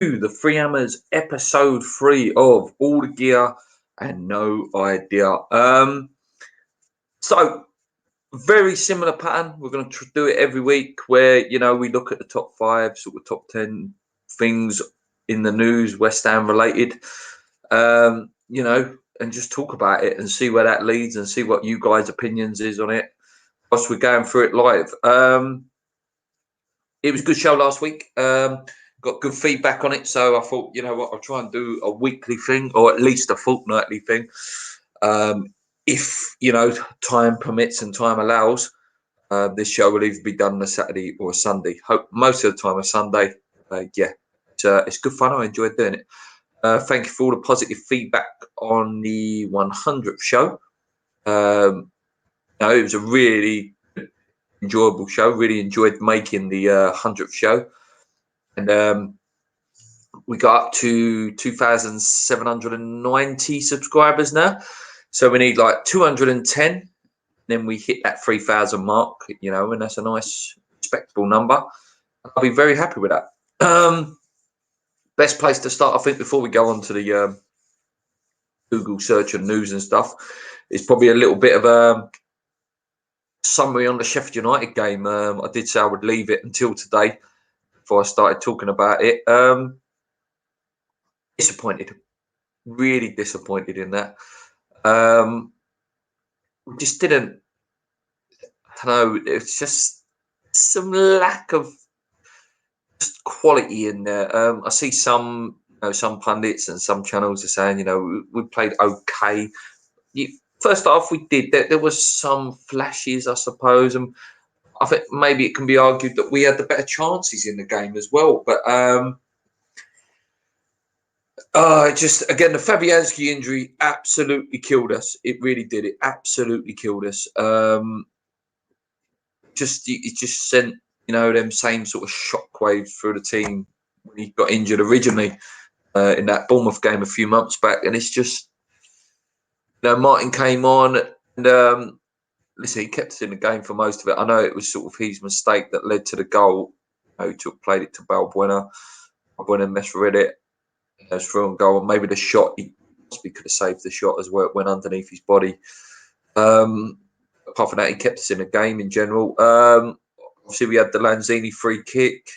The Free Hammers episode 3 of All the Gear and No Idea. So very similar pattern. We're going to do it every week where, we look at the top 5, sort of top 10 things in the news, West Ham related, and just talk about it and see where that leads and see what you guys' opinions is on it. Whilst we're going through it live. It was a good show last week. Got good feedback on it, so I thought, you know what, I'll try and do a weekly thing or at least a fortnightly thing, if time permits and time allows. This show will either be done on a Saturday or a Sunday. Hope most of the time a Sunday. It's good fun. I enjoyed doing it. Thank you for all the positive feedback on the 100th show. It was a really enjoyable show. Really enjoyed making the 100th show. And we got up to 2,790 subscribers now. So we need like 210. Then we hit that 3,000 mark, and that's a nice, respectable number. I'll be very happy with that. Best place to start, I think, before we go on to the Google search and news and stuff, is probably a little bit of a summary on the Sheffield United game. I did say I would leave it until today before I started talking about it. Disappointed, really disappointed in that. We just didn't. I don't know. It's just some lack of quality in there. I see some pundits and some channels are saying, we played okay. First off, we did. There was some flashes, I suppose, and I think maybe it can be argued that we had the better chances in the game as well. But just again, the Fabianski injury absolutely killed us. It really did. It absolutely killed us. It just sent them same sort of shockwaves through the team when he got injured originally in that Bournemouth game a few months back, and it's just Martin came on and listen, he kept us in the game for most of it. I know it was sort of his mistake that led to the goal. He played it to Balbuena. Balbuena misread it. It was through and goal, and maybe the shot he possibly could have saved the shot as well. It went underneath his body. Apart from that, he kept us in the game in general. Obviously, we had the Lanzini free kick.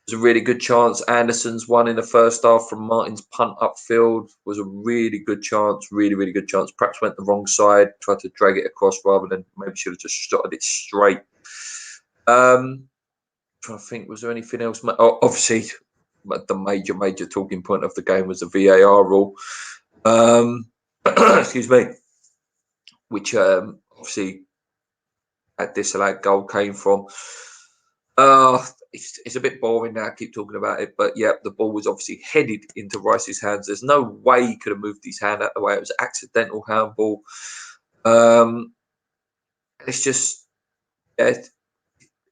It was a really good chance. Anderson's one in the first half from Martin's punt upfield was a really good chance. Really, really good chance. Perhaps went the wrong side, tried to drag it across rather than maybe should have just shot it straight. Trying to think, was there anything else? Oh, obviously, the major talking point of the game was the VAR rule. Excuse me. Which obviously that disallowed goal came from. It's a bit boring now. I keep talking about it, but yeah, the ball was obviously headed into Rice's hands. There's no way he could have moved his hand out the way. It was an accidental handball. It's just, it's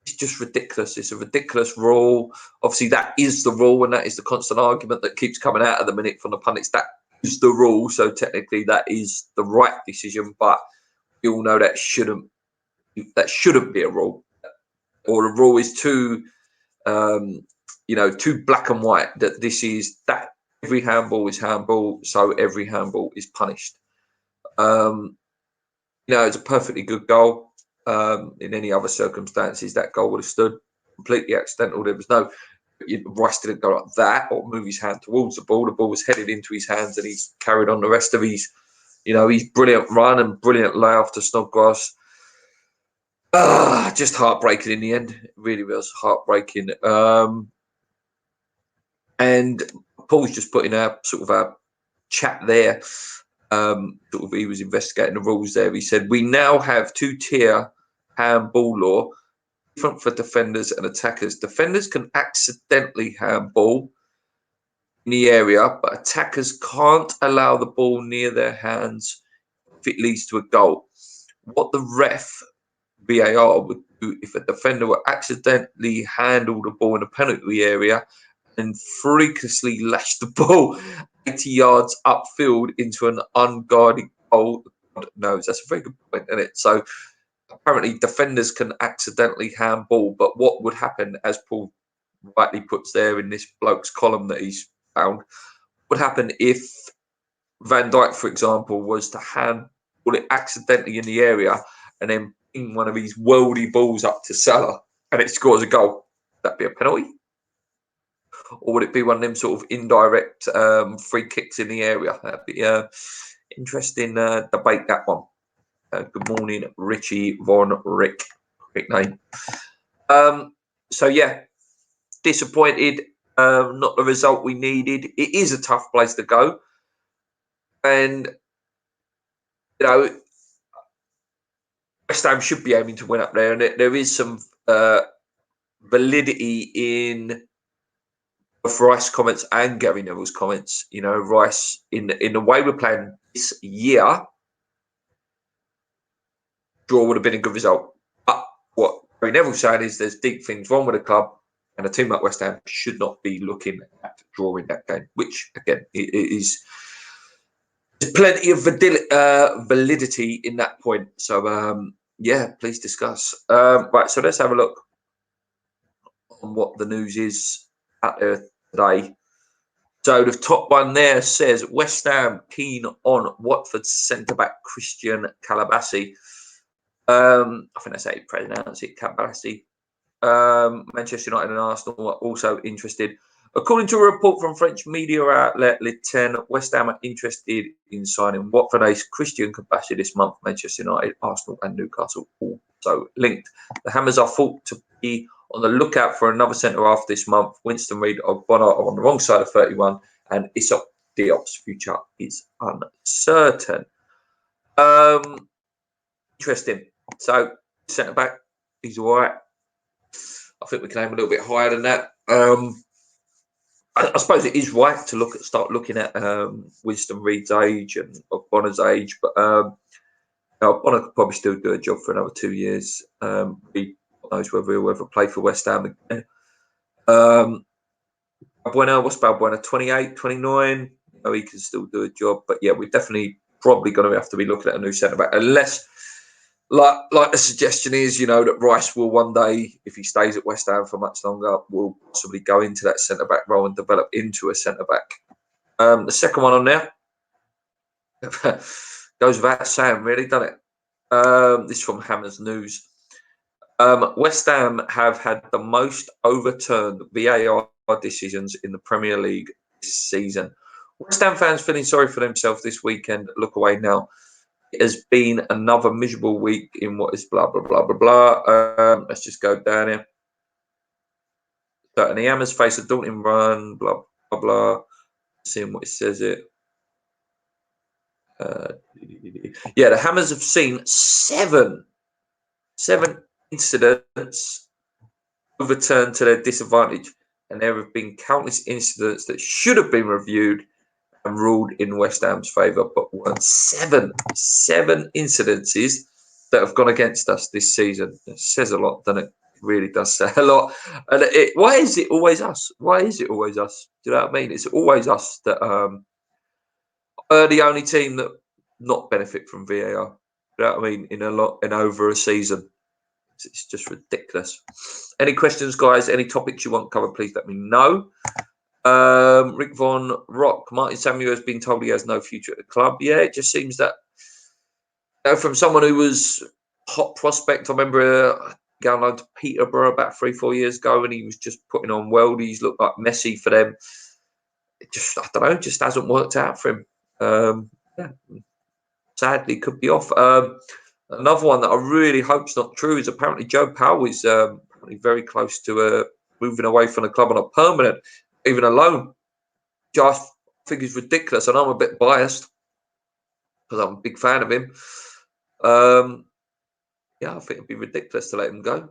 just ridiculous. It's a ridiculous rule. Obviously, that is the rule, and that is the constant argument that keeps coming out at the minute from the pundits. That is the rule, so technically that is the right decision. But we all know that shouldn't be a rule, or the rule is too. Too black and white, that this is that every handball is handball, so every handball is punished. It's a perfectly good goal. In any other circumstances, that goal would have stood completely accidental. There was no Rice didn't go like that or move his hand towards the ball. The ball was headed into his hands, and he's carried on the rest of his brilliant run and brilliant layoff to Snodgrass. Just heartbreaking in the end. It really was heartbreaking. And Paul's just put in our chat there. He was investigating the rules there. He said, we now have 2-tier handball law, different for defenders and attackers. Defenders can accidentally handball in the area, but attackers can't allow the ball near their hands if it leads to a goal. What the VAR would do if a defender would accidentally handle the ball in the penalty area and freakishly lash the ball 80 yards upfield into an unguarded goal. God knows. That's a very good point, isn't it? So apparently defenders can accidentally handball, but what would happen, as Paul rightly puts there in this bloke's column that he's found. What would happen if Van Dijk, for example, was to handball it accidentally in the area and then ping one of these worldy balls up to Salah and it scores a goal? Would that be a penalty? Or would it be one of them sort of indirect free kicks in the area? That'd be interesting debate, that one. Good morning, Richie Von Rick. Quick name. So, yeah, disappointed. Not the result we needed. It is a tough place to go. And, you know, West Ham should be aiming to win up there. And there is some validity in both Rice comments and Gary Neville's comments. You know, Rice, in the way we're playing this year, draw would have been a good result. But what Gary Neville's saying is there's deep things wrong with the club, and a team like West Ham should not be looking at drawing that game, which, again, is there's plenty of validity in that point. So, yeah, please discuss. Right, so let's have a look on what the news is out there today. So the top one there says West Ham keen on Watford centre-back Christian Calabassi. I think that's how you pronounce it, Calabassi. Manchester United and Arsenal are also interested. According to a report from French media outlet Le Ten, West Ham are interested in signing Watford-based Christian Calabassi this month. Manchester United, Arsenal and Newcastle also linked. The Hammers are thought to be on the lookout for another centre-half this month. Winston Reid of Bonner are on the wrong side of 31, and Issop Diop's future is uncertain. Interesting. So, centre-back, he's all right. I think we can aim a little bit higher than that. I suppose it is right to start looking at Winston Reid's age and Bonner's age, but Bonner could probably still do a job for another 2 years. He knows whether he'll ever play for West Ham again. Balbuena, what's Balbuena? 28, 29? He can still do a job, but yeah, we're definitely probably going to have to be looking at a new centre back, unless. Like the suggestion is, that Rice will one day, if he stays at West Ham for much longer, will possibly go into that centre-back role and develop into a centre-back. The second one on there goes without saying, really, doesn't it? This is from Hammers News. West Ham have had the most overturned VAR decisions in the Premier League this season. West Ham fans feeling sorry for themselves this weekend. Look away now. It has been another miserable week in what is blah, blah, blah, blah, blah. Let's just go down here. So, and the Hammers face a daunting run, blah, blah, blah. Seeing what it says it. Yeah, the Hammers have seen seven incidents overturned to their disadvantage. And there have been countless incidents that should have been reviewed and ruled in West Ham's favour, but won seven incidences that have gone against us this season. It says a lot, doesn't it? It really does say a lot. And why is it always us? Why is it always us? Do you know what I mean? It's always us that are the only team that not benefit from VAR. Do you know what I mean? In over a season. It's just ridiculous. Any questions, guys? Any topics you want covered, please let me know. Rick Von Rock, Martin Samuel has been told he has no future at the club. Yeah, it just seems that from someone who was a hot prospect, I remember going on to Peterborough about 3-4 years ago, and he was just putting on worldies, looked like Messi for them. It just, I don't know, just hasn't worked out for him. Yeah, sadly, could be off. Another one that I really hope's not true is apparently Joe Powell is very close to moving away from the club on a permanent, even a loan. Just think is ridiculous, and I'm a bit biased because I'm a big fan of him. Yeah, I think it'd be ridiculous to let him go.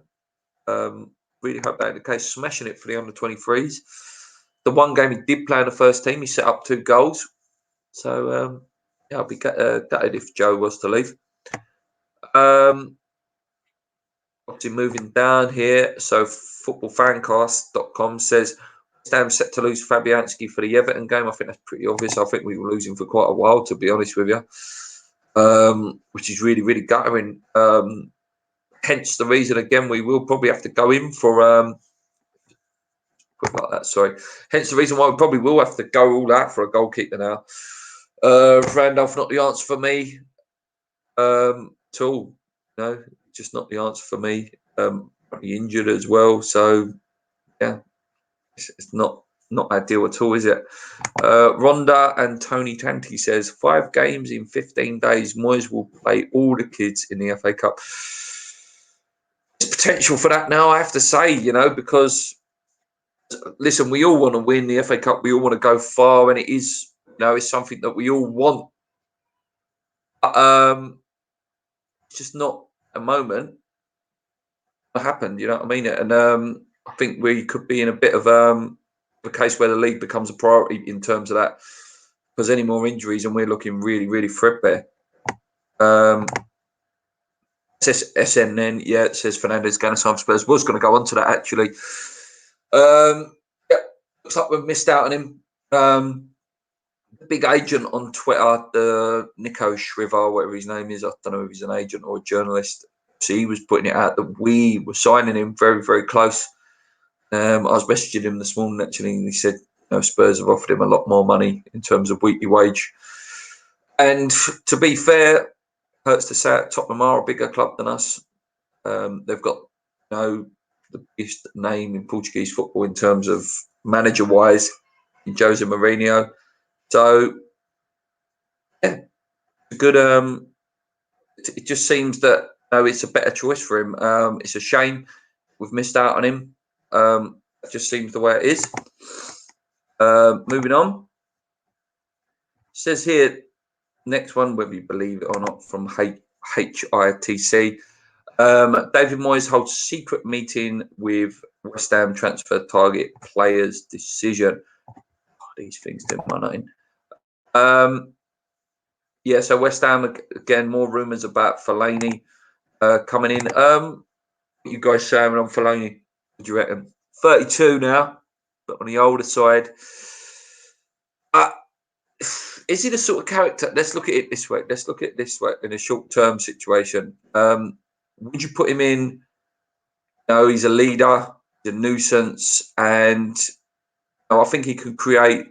Really hope that in the case, smashing it for the under-23s. The one game he did play in the first team, he set up 2 goals. So yeah, I'll be gutted if Joe was to leave. Obviously, moving down here, so footballfancast.com says West Ham set to lose Fabianski for the Everton game. I think that's pretty obvious. I think we were losing for quite a while, to be honest with you, which is really, really guttering. Hence the reason, again, we will probably have to go in for put it like that. Sorry. Hence the reason why we probably will have to go all out for a goalkeeper now. Randolph, not the answer for me at all. No, just not the answer for me. Probably injured as well, so yeah, it's not ideal at all, is it? Rhonda and Tony Tanti says 5 games in 15 days. Moyes will play all the kids in the FA Cup. There's potential for that now, I have to say, because listen, we all want to win the FA Cup. We all want to go far, and it is, it's something that we all want. It's just not a moment that happened. You know what I mean? And I think we could be in a bit of a case where the league becomes a priority in terms of that, because any more injuries and we're looking really, really threadbare. SN then, yeah, it says Fernandez going to sign for Spurs. Was going to go on to that actually. Yeah, looks like we've missed out on him. The big agent on Twitter, Nico Shriver, whatever his name is, I don't know if he's an agent or a journalist. So he was putting it out that we were signing him very, very close. I was messaging him this morning actually, and he said, Spurs have offered him a lot more money in terms of weekly wage. And to be fair, hurts to say it, Tottenham are a bigger club than us. They've got the biggest name in Portuguese football in terms of manager-wise, in Jose Mourinho. So, yeah, good. It just seems that it's a better choice for him. It's a shame we've missed out on him. It just seems the way it is. Moving on. Says here, next one, whether you believe it or not, from HITC. David Moyes holds secret meeting with West Ham transfer target players' decision. Oh, these things didn't run in. Yeah, so West Ham, again, more rumours about Fellaini coming in. What you guys saying on Fellaini? What do you reckon? 32 now, but on the older side. Is he the sort of character? Let's look at it this way. Let's look at it this way in a short-term situation. Would you put him in? No, he's a leader, he's a nuisance, and I think he could create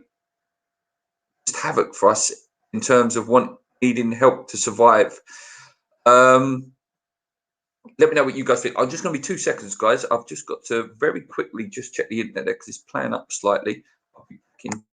just havoc for us in terms of needing help to survive. Let me know what you guys think. I'm just going to be 2 seconds, guys. I've just got to very quickly just check the internet there because it's playing up slightly. I'll be back in.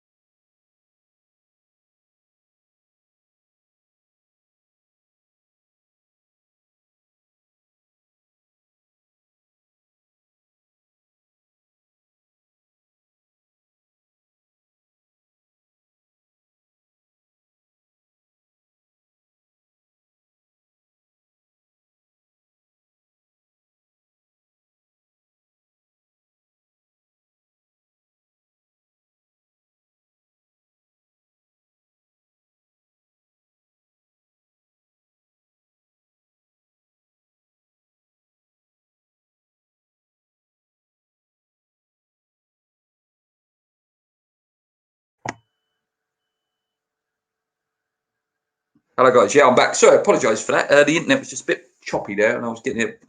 Hello, guys. Yeah, I'm back. Sorry, I apologise for that. The internet was just a bit choppy there, and I was getting it.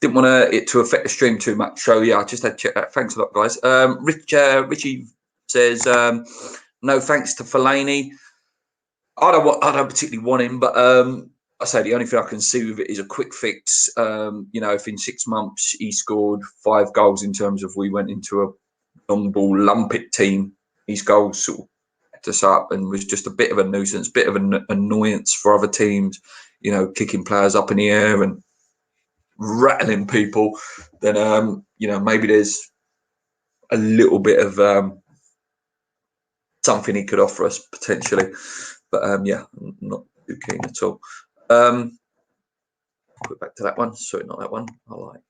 Didn't want it to affect the stream too much. So yeah, I just had to check that. Thanks a lot, guys. Richie says no thanks to Fellaini. I don't particularly want him, but I say the only thing I can see with it is a quick fix. If in 6 months he scored 5 goals in terms of we went into a long ball lump it team, these goals sort of us up and was just a bit of a nuisance, bit of an annoyance for other teams, kicking players up in the air and rattling people, then maybe there's a little bit of something he could offer us potentially. But yeah, I'm not too keen at all. Put back to that one. Sorry, not that one. I like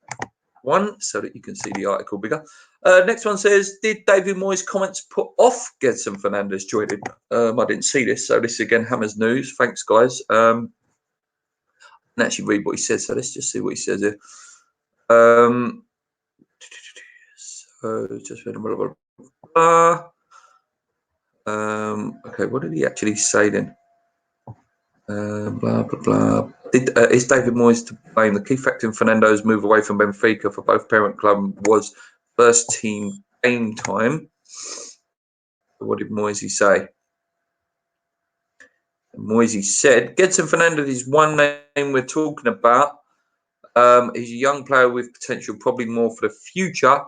one so that you can see the article bigger. Next one says, did David Moyes' comments put off Gedson Fernandes joining? I didn't see this, so this is again Hammers News. Thanks, guys. I can actually read what he says, so let's just see what he says here. So just blah, blah, blah. Okay, what did he actually say then? Blah blah blah. Is David Moyes to blame? The key factor in Fernando's move away from Benfica for both parent club was first team game time. What did Moisey say? Moisey said, Gedson Fernandez is one name we're talking about. He's a young player with potential, probably more for the future.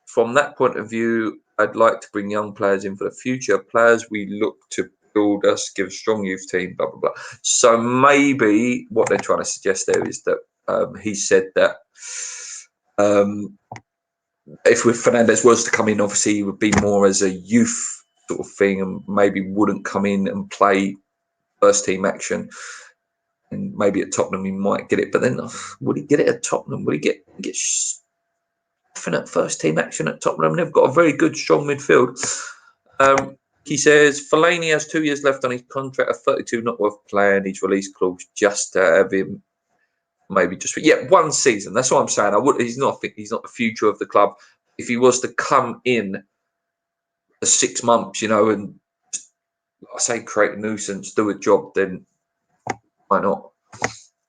From that point of view, I'd like to bring young players in for the future. Players we look to build us, give a strong youth team, blah, blah, blah. So maybe what they're trying to suggest there is that he said that if with Fernandez was to come in, obviously he would be more as a youth sort of thing and maybe wouldn't come in and play first team action. And maybe at Tottenham he might get it, but then would he get it at Tottenham? Would he get definite first team action at Tottenham? They've got a very good, strong midfield. He says Fellaini has 2 years left on his contract at 32, not worth playing. His release clause just to have him maybe just 1 season. That's what I'm saying. He's not the future of the club. If he was to come in for 6 months, and I say create a nuisance, do a job, then why not?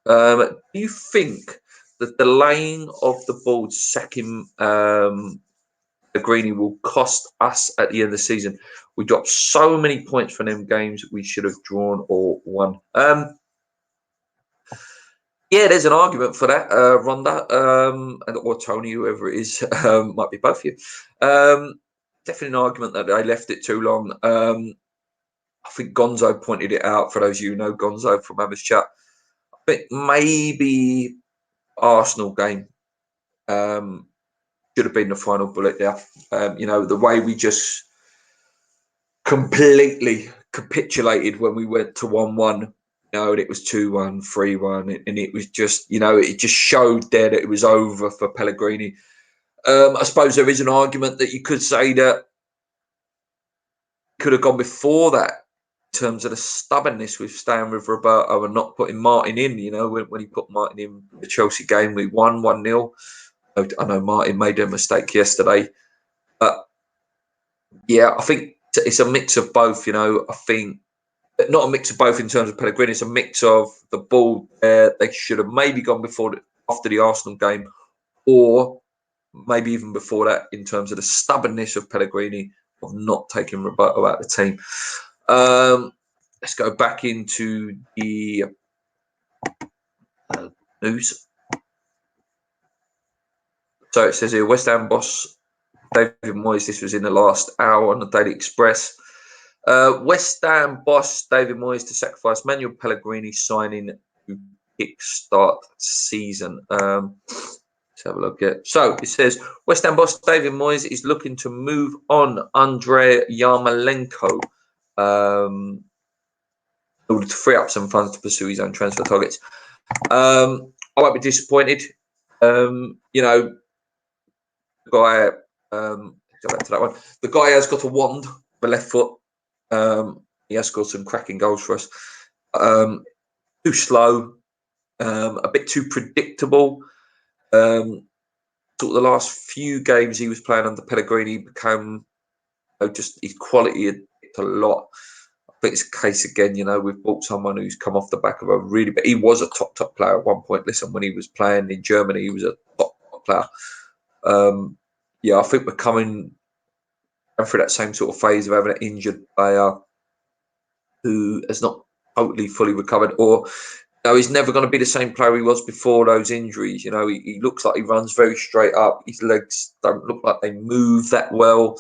Do you think the delaying of the board sacking Pellegrini will cost us at the end of the season? We dropped so many points from them games we should have drawn or won. Yeah, there's an argument for that, Rhonda, or Tony, whoever it is. Might be both of you. Definitely an argument that they left it too long. I think Gonzo pointed it out, for those of you who know Gonzo from Hammers Chat. I think maybe Arsenal game should have been the final bullet there. The way we just completely capitulated when we went to 1-1. And it was 2-1, 3-1, and it was just, it just showed there that it was over for Pellegrini. I suppose there is an argument that you could say that could have gone before that in terms of the stubbornness with staying with Roberto and not putting Martin in. When he put Martin in the Chelsea game, we won 1-0. I know Martin made a mistake yesterday, but yeah, I think it's a mix of both. I think not a mix of both in terms of Pellegrini. It's a mix of the ball. They should have maybe gone after the Arsenal game, or maybe even before that in terms of the stubbornness of Pellegrini of not taking Roberto out of the team. Let's go back into the news. So it says here, West Ham boss David Moyes, this was in the last hour on the Daily Express. West Ham boss David Moyes to sacrifice Manuel Pellegrini signing to kickstart season. Let's have a look at. So it says West Ham boss David Moyes is looking to move on Andrei Yarmolenko in order to free up some funds to pursue his own transfer targets. I won't be disappointed. The guy, go back to that one. The guy has got a wand, the left foot. He has scored some cracking goals for us. Too slow, a bit too predictable. Sort of the last few games he was playing under Pellegrini became just his quality had dipped a lot. I think it's a case again, we've bought someone who's come off the back of but he was a top player at one point. Listen, when he was playing in Germany, he was a top player. I think we're coming through that same sort of phase of having an injured player who has not totally fully recovered, or he's never going to be the same player he was before those injuries. He looks like he runs very straight up. His legs don't look like they move that well.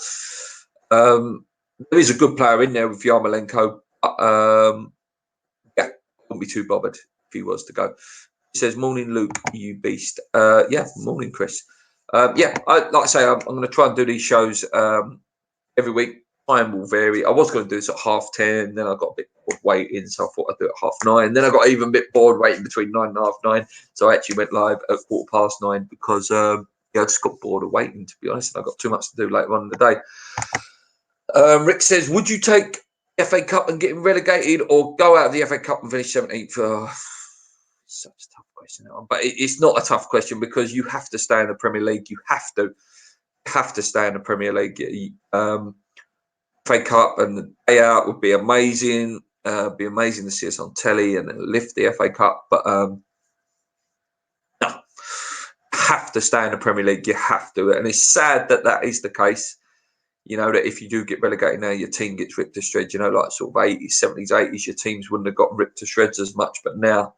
There is a good player in there with Yarmolenko. Wouldn't be too bothered if he was to go. He says, "Morning, Luke, you beast." Morning, Chris. Like I say, I'm going to try and do these shows every week. Time will vary. I was going to do this at 10:30, then I got a bit bored waiting, so I thought I'd do it at 9:30. Then I got even a bit bored waiting between 9 and 9:30, so I actually went live at 9:15 because I just got bored of waiting, to be honest, and I got too much to do later on in the day. Rick says, would you take FA Cup and getting relegated, or go out of the FA Cup and finish 17th? Such a tough question, but it's not a tough question because you have to stay in the Premier League. You have to stay in the Premier League. FA Cup and the day out would be amazing. Be amazing to see us on telly and then lift the FA Cup. But no, have to stay in the Premier League. You have to, and it's sad that that is the case. You know, that if you do get relegated now, your team gets ripped to shreds. You know, like sort of 80s, 70s, 80s, your teams wouldn't have got ripped to shreds as much. But now,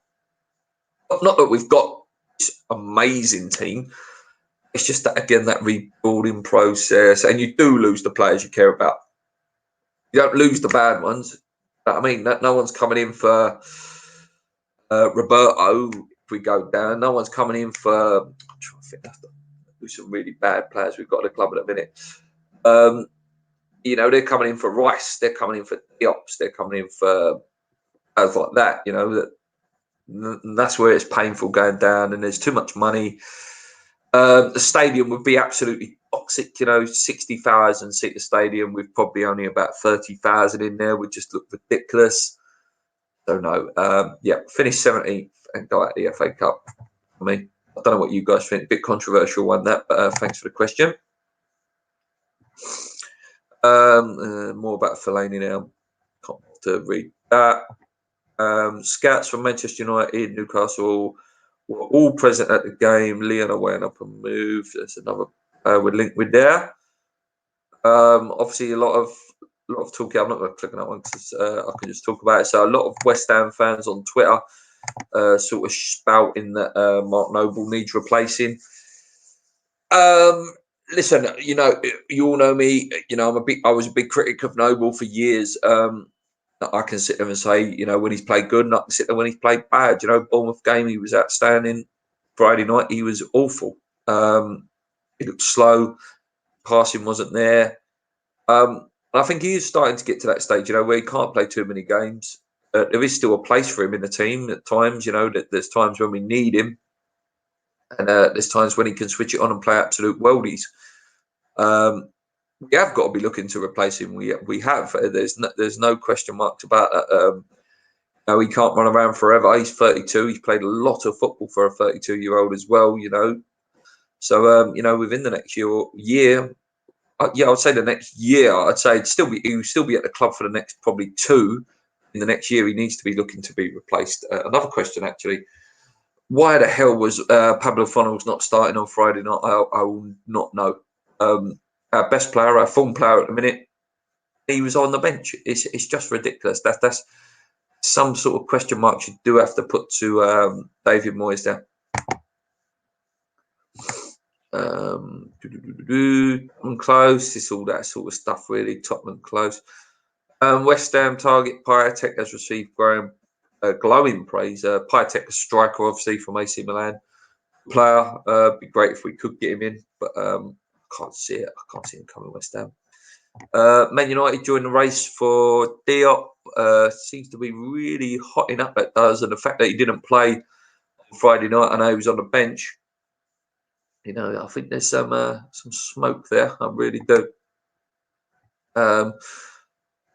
not that we've got this amazing team. It's just that, again, that rebuilding process, and you do lose the players you care about. You don't lose the bad ones. I mean, no one's coming in for Roberto if we go down. No one's coming in for. I'm trying to think. There's some really bad players we've got at the club at the minute. You know, they're coming in for Rice. They're coming in for Diops. They're coming in for players like that. You know, that's where it's painful going down, and there's too much money. The stadium would be absolutely toxic. You know, 60,000 seat stadium with probably only about 30,000 in there would just look ridiculous. So no, yeah, finish 17th and go out the FA Cup. I mean, I don't know what you guys think. A bit controversial one that, but thanks for the question. More about Fellaini now. Can't to read that. Scouts from Manchester United, Newcastle were all present at the game. Leon went up and moved. There's another we're linked with there. Obviously, a lot of talk. I'm not going to click on that one because I can just talk about it. So a lot of West Ham fans on Twitter sort of spouting that Mark Noble needs replacing. Listen, you know, you all know me. You know, I was a big critic of Noble for years. I can sit there and say, you know, when he's played good, and I can sit there when he's played bad. You know, Bournemouth game, he was outstanding. Friday night, he was awful. He looked slow. Passing wasn't there. I think he is starting to get to that stage, you know, where he can't play too many games. There is still a place for him in the team at times. You know, that there's times when we need him, and there's times when he can switch it on and play absolute worldies. We have got to be looking to replace him. We have. There's no question marks about that. You know, he can't run around forever. He's 32. He's played a lot of football for a 32-year-old as well. You know, so you know, within the next year, yeah, I'd say the next year. I'd say he would still be at the club for the next probably 2. In the next year, he needs to be looking to be replaced. Another question, actually. Why the hell was Pablo Fornals not starting on Friday night? I will not know. Our best player, our form player at the minute, he was on the bench. It's just ridiculous. That's some sort of question marks you do have to put to David Moyes there. I'm close. It's all that sort of stuff, really. Tottenham close. West Ham target Piatek has received glowing praise. Piatek, a striker, obviously from AC Milan. Player, be great if we could get him in, but I can't see it. I can't see him coming West Ham. Man United joined the race for Diop. Seems to be really hotting up. It does, and the fact that he didn't play on Friday night, I know he was on the bench. You know, I think there's some smoke there. I really do.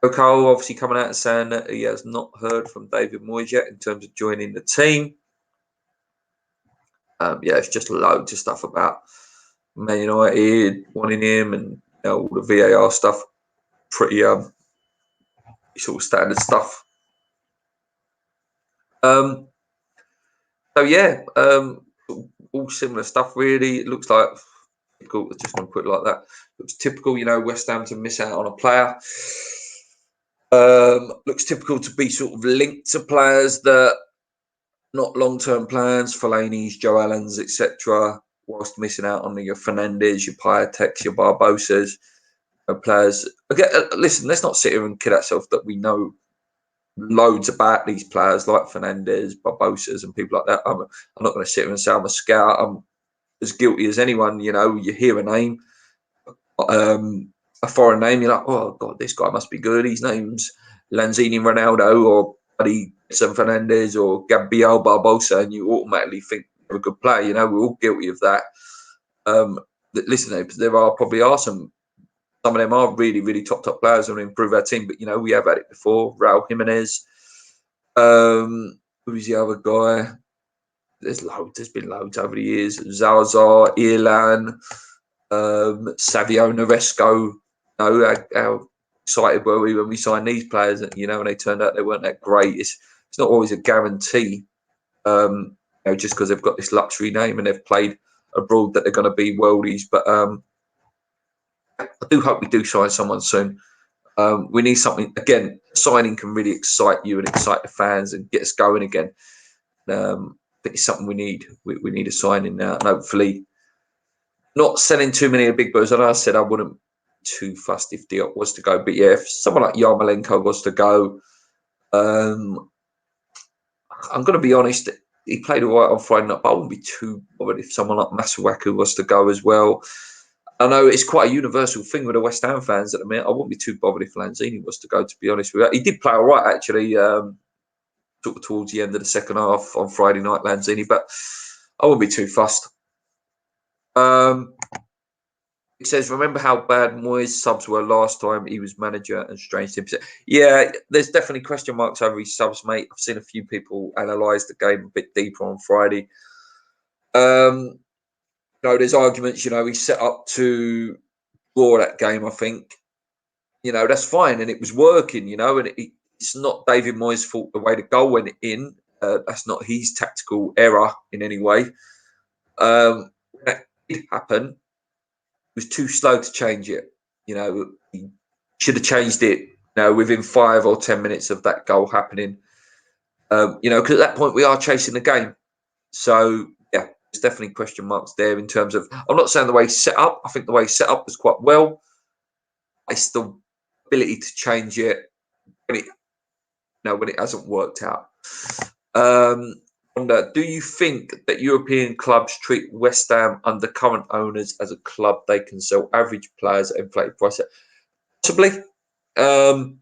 O'Connell obviously coming out and saying that he has not heard from David Moyes yet in terms of joining the team. Yeah, it's just loads of stuff about Man United wanting him, and you know, all the VAR stuff. Pretty sort of standard stuff. So yeah, all similar stuff really. It looks like typical. Just going to put it like that. Looks typical, you know, West Ham to miss out on a player. Looks typical to be sort of linked to players that not long-term plans, Fellaini's, Joe Allen's, etc. Whilst missing out on your Fernandes, your Piateks, your Barbosas, players. Again, listen, let's not sit here and kid ourselves that we know loads about these players like Fernandes, Barbosas, and people like that. I'm not going to sit here and say I'm a scout. I'm as guilty as anyone. You know, you hear a name, a foreign name, you're like, oh god, this guy must be good. His name's Lanzini Ronaldo or Buddy Fernandes or Gabriel Barbosa, and you automatically think they're a good player. You know, we're all guilty of that. Listen, there are some of them are really, really top players and improve our team. But you know, we have had it before. Raul Jimenez. Who's the other guy? There's loads. There's been loads over the years. Zaza, Irlan, Savio Noresco. You know, how excited were we when we signed these players? You know, and they turned out they weren't that great. It's not always a guarantee. You know, just because they've got this luxury name and they've played abroad that they're going to be worldies. But I do hope we do sign someone soon. We need something again. Signing can really excite you and excite the fans and get us going again. But it's something we need. We need a signing now, and hopefully not selling too many of the big boys. And I said I wouldn't be too fussed if Diop was to go, but yeah, if someone like Yarmolenko was to go, I'm going to be honest. He played all right on Friday night, but I wouldn't be too bothered if someone like Masuaku was to go as well. I know it's quite a universal thing with the West Ham fans at the minute. I wouldn't be too bothered if Lanzini was to go, to be honest with you. He did play all right, actually, towards the end of the second half on Friday night, Lanzini, but I wouldn't be too fussed. It says, remember how bad Moyes' subs were last time he was manager and strange things. Yeah, there's definitely question marks over his subs, mate. I've seen a few people analyse the game a bit deeper on Friday. There's arguments, he set up to draw that game, I think. That's fine, and it was working, and it's not David Moyes' fault the way the goal went in. That's not his tactical error in any way. When that did happen, was too slow to change it. He should have changed it, within 5 or 10 minutes of that goal happening. Because at that point we are chasing the game. So yeah, there's definitely question marks there in terms of. I'm not saying the way he's set up. I think the way he's set up was quite well. It's the ability to change it when it hasn't worked out. Do you think that European clubs treat West Ham under current owners as a club they can sell average players at inflated prices? Possibly. I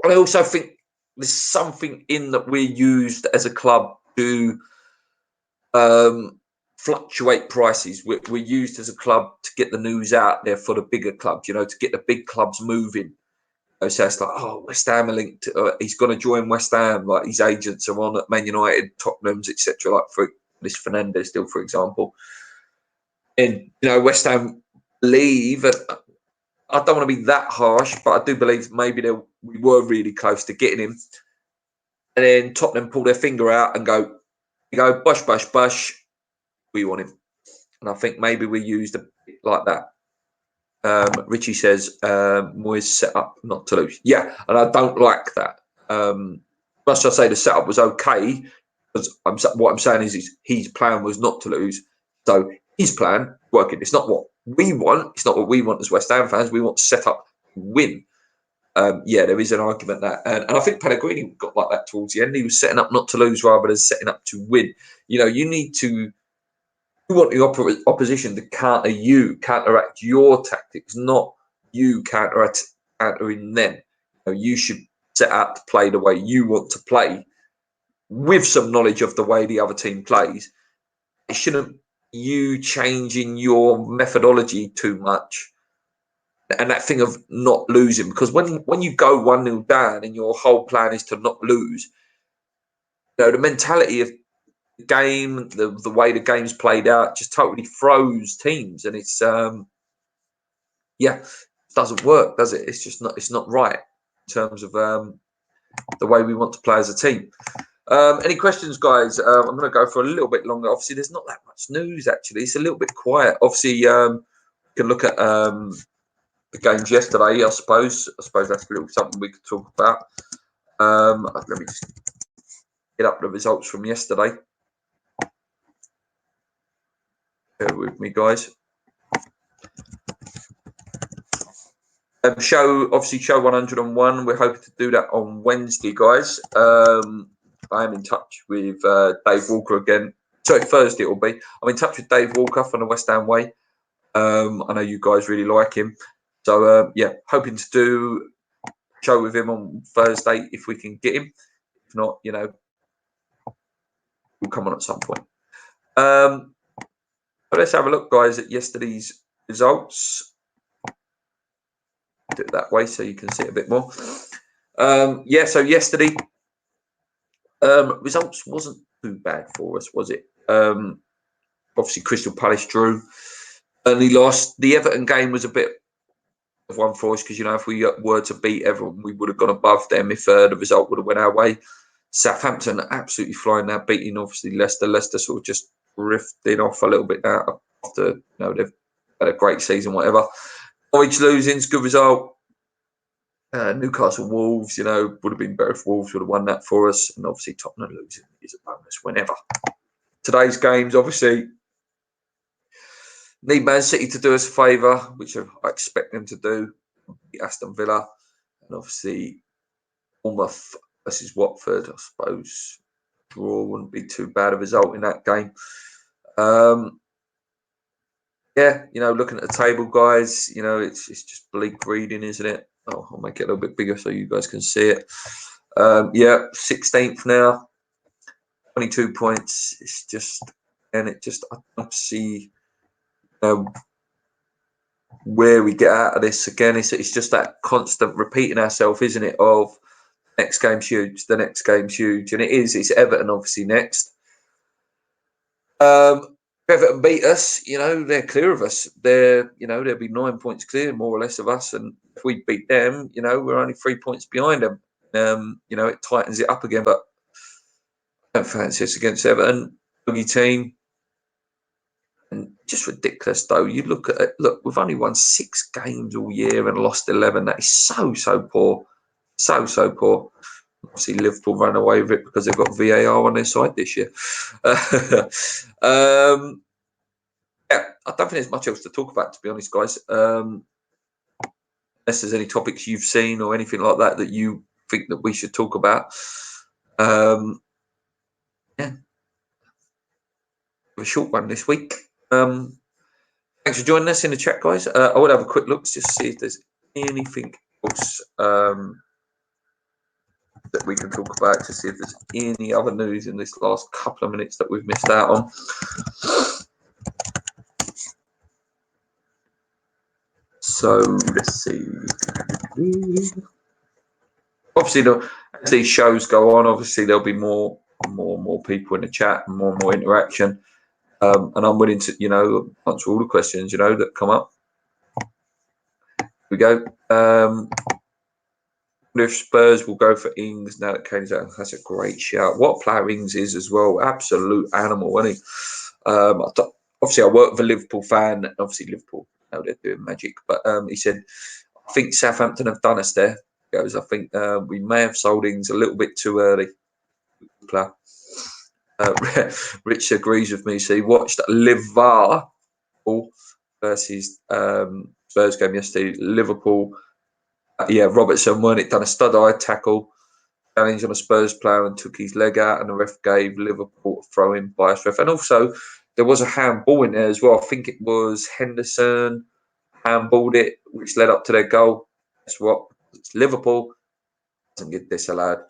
also think there's something in that we're used as a club to fluctuate prices. We're used as a club to get the news out there for the bigger clubs, to get the big clubs moving. So it's like, West Ham are linked. He's going to join West Ham. Like his agents are on at Man United, Tottenham's, etc. Like for this Fernandez deal, for example. And West Ham leave. And I don't want to be that harsh, but I do believe maybe we were really close to getting him. And then Tottenham pull their finger out and go, bush, bush, bush. We want him. And I think maybe we used a bit like that. Richie says Moyes set up not to lose. Yeah, and I don't like that. Must I say the setup was okay? Because what I'm saying is his plan was not to lose. So his plan working. It's not what we want. It's not what we want as West Ham fans. We want to set up to win. There is an argument that, and I think Pellegrini got like that towards the end. He was setting up not to lose rather than setting up to win. You need to. You want the opposition to counteract your tactics, not you countering them. You should set out to play the way you want to play with some knowledge of the way the other team plays. It shouldn't be you changing your methodology too much. And that thing of not losing, because when you go 1-0 down and your whole plan is to not lose, the mentality of game, the way the game's played out just totally throws teams, and it's it doesn't work, does it? It's not right in terms of the way we want to play as a team. Any questions, guys? I'm going to go for a little bit longer. Obviously, there's not that much news actually. It's a little bit quiet. Obviously, we can look at the games yesterday. I suppose that's a little something we could talk about. Let me just get up the results from yesterday. Bear with me, guys. Show 101. We're hoping to do that on Wednesday, guys. I am in touch with Dave Walker again. Sorry, Thursday it will be. I'm in touch with Dave Walker from the West Ham Way. I know you guys really like him. So, hoping to do a show with him on Thursday if we can get him. If not, we'll come on at some point. But let's have a look, guys, at yesterday's results. Do it that way so you can see it a bit more. So yesterday, results wasn't too bad for us, was it? Obviously, Crystal Palace drew. Only lost. The Everton game was a bit of one for us because, if we were to beat Everton, we would have gone above them if the result would have went our way. Southampton absolutely flying now, beating obviously Leicester. Leicester sort of just drifting off a little bit now after they've had a great season, whatever. Norwich losing's good result. Newcastle Wolves, would have been better if Wolves would have won that for us, and obviously Tottenham losing is a bonus whenever. Today's games, obviously, need Man City to do us a favour, which I expect them to do. Aston Villa, and obviously Bournemouth versus Watford. I suppose draw wouldn't be too bad a result in that game. Looking at the table, guys, it's just bleak reading, isn't it? I'll make it a little bit bigger so you guys can see it. 16th now, 22 points. It's just, I don't see where we get out of this again. It's just that constant repeating ourselves, isn't it? Of next game's huge, the next game's huge, and it is. It's Everton obviously next. Everton beat us, they're clear of us. They'll be 9 points clear, more or less, of us. And if we beat them, we're only 3 points behind them. It tightens it up again. But I don't fancy us against Everton, boogie team. And just ridiculous, though. You look, we've only won 6 games all year and lost 11. That is so poor. So poor. Obviously, Liverpool ran away with it because they've got VAR on their side this year. I don't think there's much else to talk about, to be honest, guys. Unless there's any topics you've seen or anything like that you think that we should talk about. A short one this week. Thanks for joining us in the chat, guys. I would have a quick look to just see if there's anything else that we can talk about, to see if there's any other news in this last couple of minutes that we've missed out on. So let's see. Obviously, as these shows go on, obviously there'll be more people in the chat and more interaction. And I'm willing to, answer all the questions, that come up. Here we go. If Spurs will go for Ings now that Kane's out, that's a great shout. What player Ings is as well, absolute animal, isn't he? Obviously, I work with a Liverpool fan. Obviously, Liverpool, they're doing magic. But he said, I think Southampton have done us there. He goes, I think we may have sold Ings a little bit too early. Rich agrees with me. So he watched Liverpool versus Spurs game yesterday. Liverpool, Robertson weren't it done a stud-eye tackle, challenge on a Spurs player and took his leg out, and the ref gave Liverpool a throw-in bias ref. And also, there was a handball in there as well. I think it was Henderson handballed it, which led up to their goal. That's what it's Liverpool doesn't get disallowed.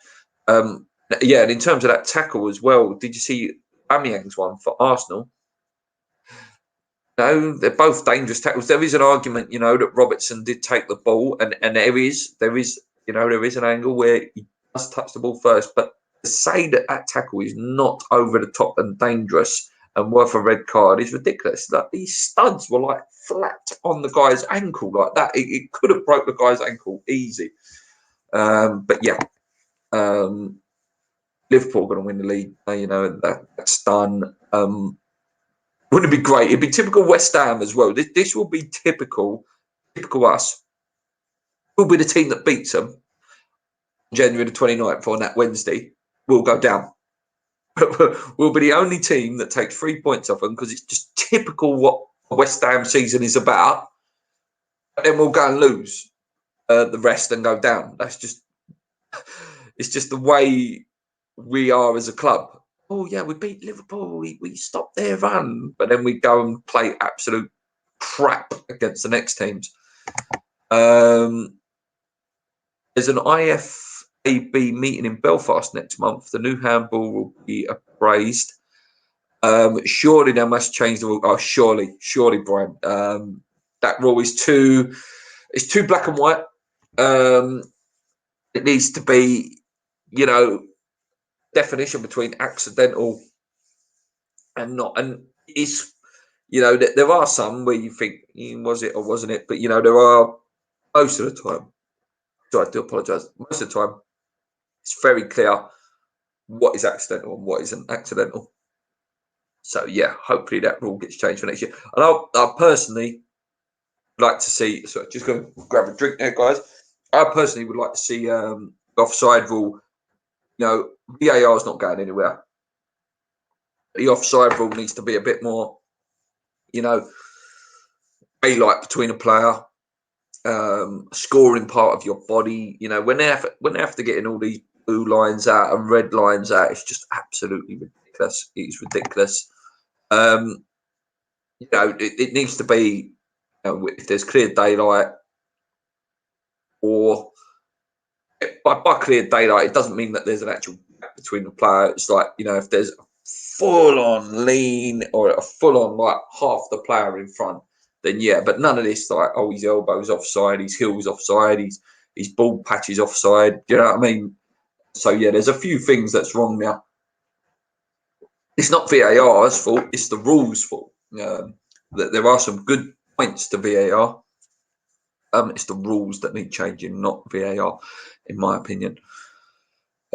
And in terms of that tackle as well, did you see Aubameyang's one for Arsenal? No, they're both dangerous tackles. There is an argument, that Robertson did take the ball, and there is an angle where he does touch the ball first. But to say that tackle is not over the top and dangerous and worth a red card is ridiculous. Like, these studs were like flat on the guy's ankle like that. It could have broke the guy's ankle easy. Liverpool are going to win the league. That's done. Wouldn't it be great? It'd be typical West Ham as well. This will be typical us. We'll be the team that beats them January the 29th on that Wednesday. We'll go down. We'll be the only team that takes 3 points off them because it's just typical what West Ham season is about. And then we'll go and lose the rest and go down. It's just the way we are as a club. Oh, yeah, we beat Liverpool. We stopped their run. But then we go and play absolute crap against the next teams. There's an IFAB meeting in Belfast next month. The new handball will be appraised. Surely they must change the rule. Oh, surely, Brian. That rule is too black and white. It needs to be, definition between accidental and not. And it's, there are some where you think, was it or wasn't it? But, there are most of the time. So I do apologise. Most of the time, it's very clear what is accidental and what isn't accidental. So yeah, hopefully that rule gets changed for next year. And I personally like to see. So just going to grab a drink there, guys. I personally would like to see the offside rule. You know, VAR is not going anywhere. The offside rule needs to be a bit more, you know, daylight between a player, scoring part of your body. You know, when they have to get in all these blue lines out and red lines out, it's just absolutely ridiculous. It's ridiculous. You know, it needs to be, you know, if there's clear daylight, or by clear daylight, it doesn't mean that there's an actual gap between the player. It's like, you know, if there's a full on lean or a full on like half the player in front, then yeah, but none of this like, oh, his elbows offside, his heels offside, his ball patches offside. Do you know what I mean? So yeah, there's a few things that's wrong now. It's not VAR's fault; it's the rules' fault. That there are some good points to VAR. It's the rules that need changing, not VAR, in my opinion.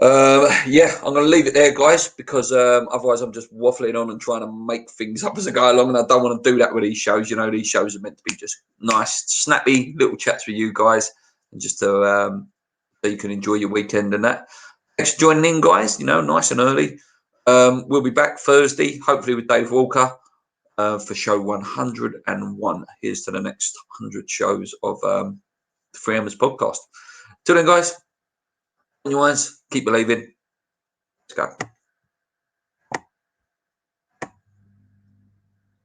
Yeah, I'm going to leave it there, guys, because otherwise I'm just waffling on and trying to make things up as I go along, and I don't want to do that with these shows. You know, these shows are meant to be just nice, snappy little chats with you guys, and just to so you can enjoy your weekend and that. Thanks for joining in, guys. You know, nice and early. We'll be back Thursday, hopefully with Dave Walker, for show 101. Here's to the next 100 shows of the Free Hammers podcast. Till then, guys, on your eyes, keep believing. Let's go.